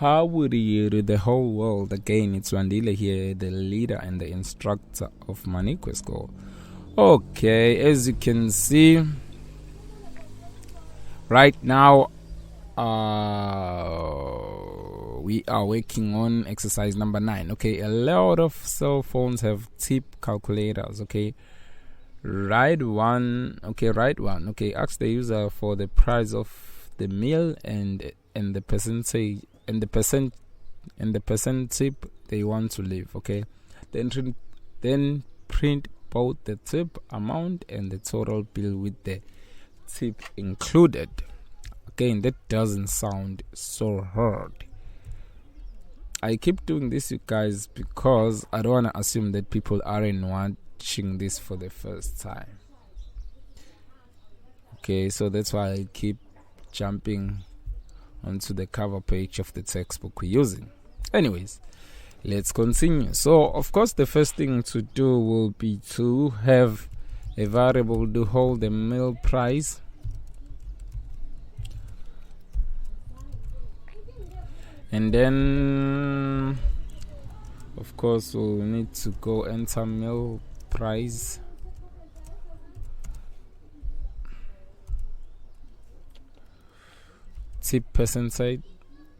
How would you read the whole world? Again, it's Wandile here, the leader and the instructor of Manikwe School. Okay, as you can see, right now, we are working on exercise number 9. Okay, a lot of cell phones have tip calculators. Okay, write one. Okay, ask the user for the price of the meal and the percentage and the percent tip they want to leave. Okay, then print both the tip amount and the total bill with the tip included. Again, that doesn't sound so hard. I keep doing this, you guys, because I don't want to assume that people aren't watching this for the first time. Okay, so that's why I keep jumping onto the cover page of the textbook we're using. Anyways, let's continue. So, of course, the first thing to do will be to have a variable to hold the meal price. And then, of course, we'll need to go enter meal price. Tip percent. Tip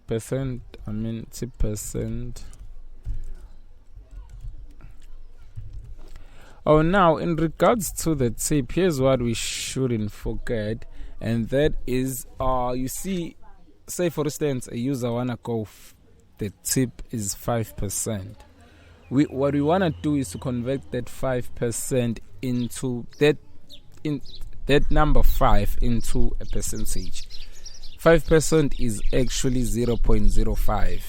percent. Oh, now in regards to the tip, here's what we shouldn't forget, and that is, you see, say for instance, a user wanna go. The tip is 5%. What we wanna do is to convert that 5% into that number 5 into a percentage. 5% is actually 0.05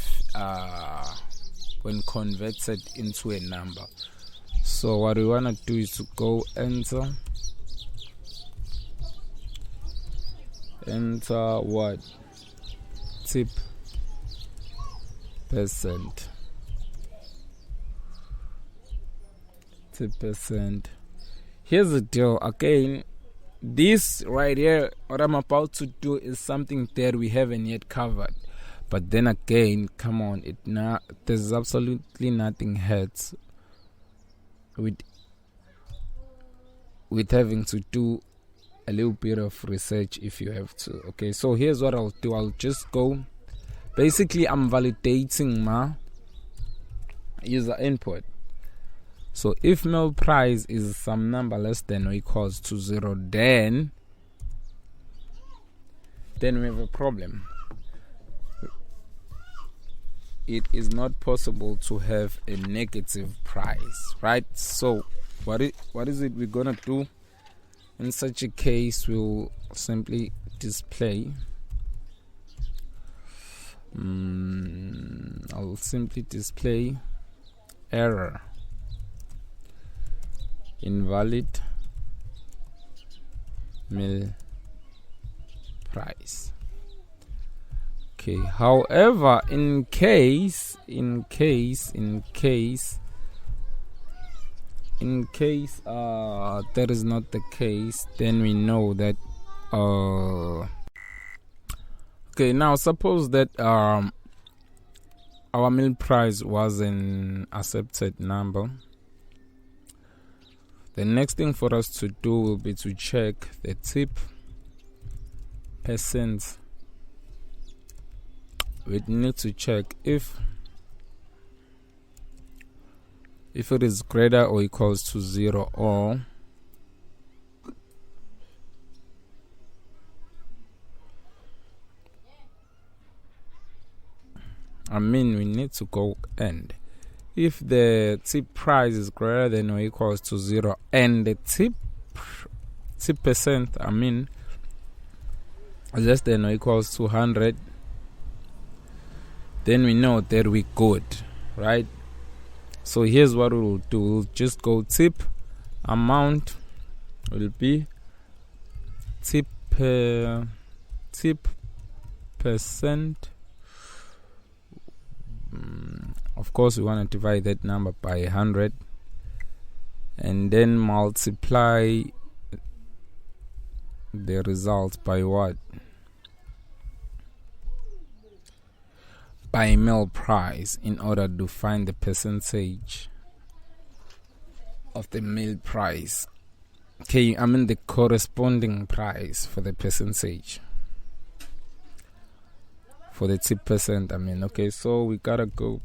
when converted into a number. So what we want to do is to go enter what? Tip percent. Tip percent. Here's the deal. Again, this right here, what I'm about to do is something that we haven't yet covered. But then again, come on, there's absolutely nothing hurts with having to do a little bit of research if you have to. Okay, so here's what I'll do. I'll just go. Basically, I'm validating my user input. So if meal price is some number less than or equals to 0, then we have a problem. It is not possible to have a negative price, right? So what is it we're gonna do? In such a case, we'll simply display. I'll simply display error. Invalid meal price. Okay, however, in case that is not the case, then we know that okay, now suppose that our meal price was an accepted number. The next thing for us to do will be to check the tip percent. We need to check if it is greater or equals to 0, or we need to go end. If the tip price is greater than or equals to 0 and the tip percent, less than or equals to 100, then we know that we're good, right? So here's what we'll do. We'll just go tip amount will be tip percent. Of course, we want to divide that number by 100 and then multiply the result by what? by mil price in order to find the percentage of the mil price. Okay, I mean the corresponding price for the percentage. For the tip percent, I mean. Okay, so we gotta go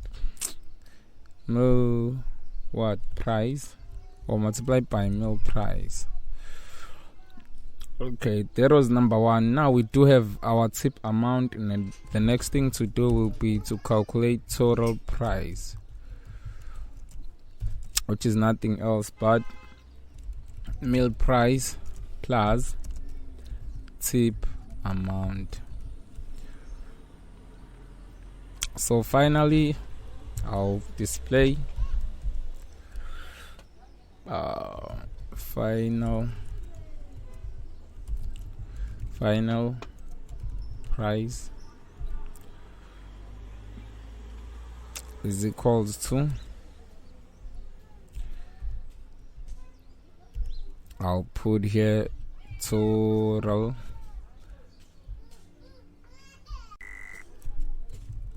mil what price or multiply by mil price. Okay, that was number one. Now we do have our tip amount, and then the next thing to do will be to calculate total price, which is nothing else but mil price plus tip amount. So finally, I'll display final price is equals to, I'll put here total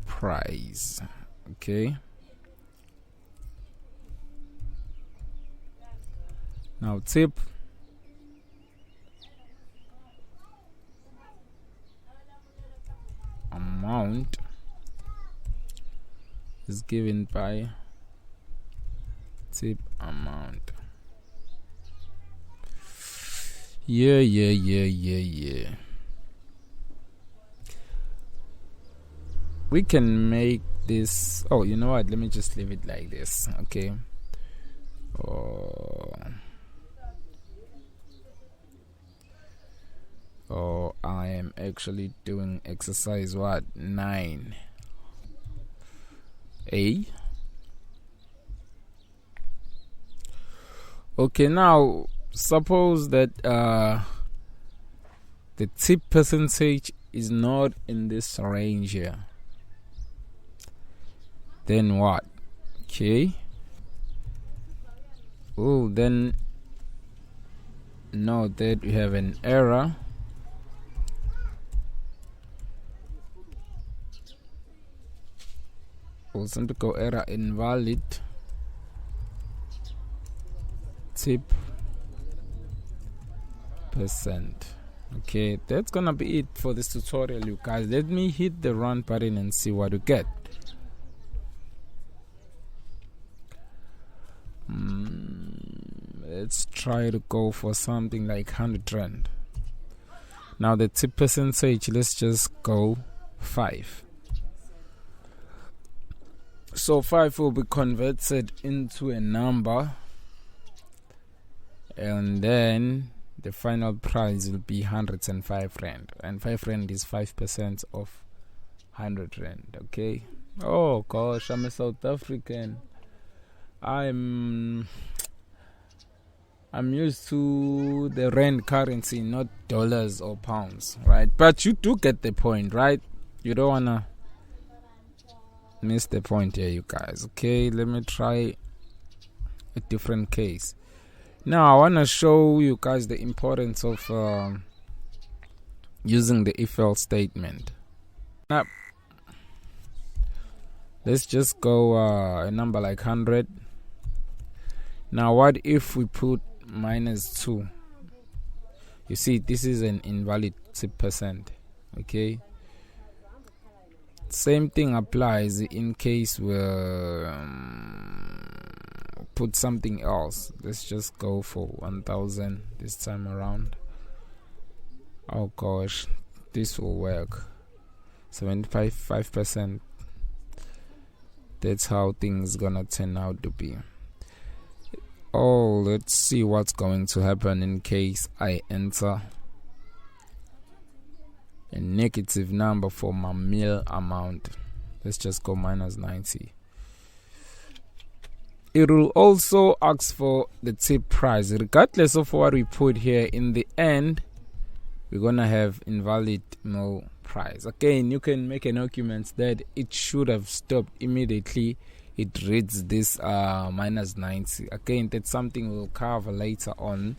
price. Okay, now tip amount is given by tip amount. Yeah. We can make this. Oh, you know what? Let me just leave it like this. Okay. Oh, I am actually doing exercise 9A. Okay, now suppose that the tip percentage is not in this range here. Then what? Okay. Oh, then note that we have an error. Also to go error invalid tip percent. Okay, that's gonna be it for this tutorial, you guys. Let me hit the run button and see what we get. Let's try to go for something like 100 rand. Now the tip percentage, let's just go 5. So 5 will be converted into a number, and then the final price will be 105 rand, and 5 rand is 5% of 100 rand. Okay. Oh gosh, I'm a South African. I'm used to the rand currency, not dollars or pounds, right? But you do get the point, right? You don't wanna miss the point here, you guys. Okay, let me try a different case. Now I want to show you guys the importance of using the if else statement. Now let's just go a number like 100. Now what if we put -2? You see, this is an invalid tip percent. Okay, same thing applies in case we put something else. Let's just go for 1000 this time around. Oh gosh, this will work. 75%. That's how things gonna turn out to be. Oh, let's see what's going to happen in case I enter a negative number for my mil amount. Let's just go -90. It will also ask for the tip price. Regardless of what we put here, in the end we're gonna have invalid mil price. Again, you can make an argument that it should have stopped immediately it reads this -90. Again, that's something we'll cover later on.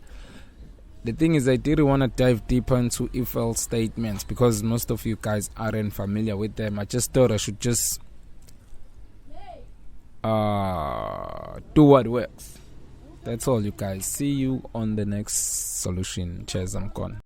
The thing is, I didn't want to dive deeper into if else statements because most of you guys aren't familiar with them. I just thought I should just do what works. That's all, you guys. See you on the next solution. Cheers, I'm gone.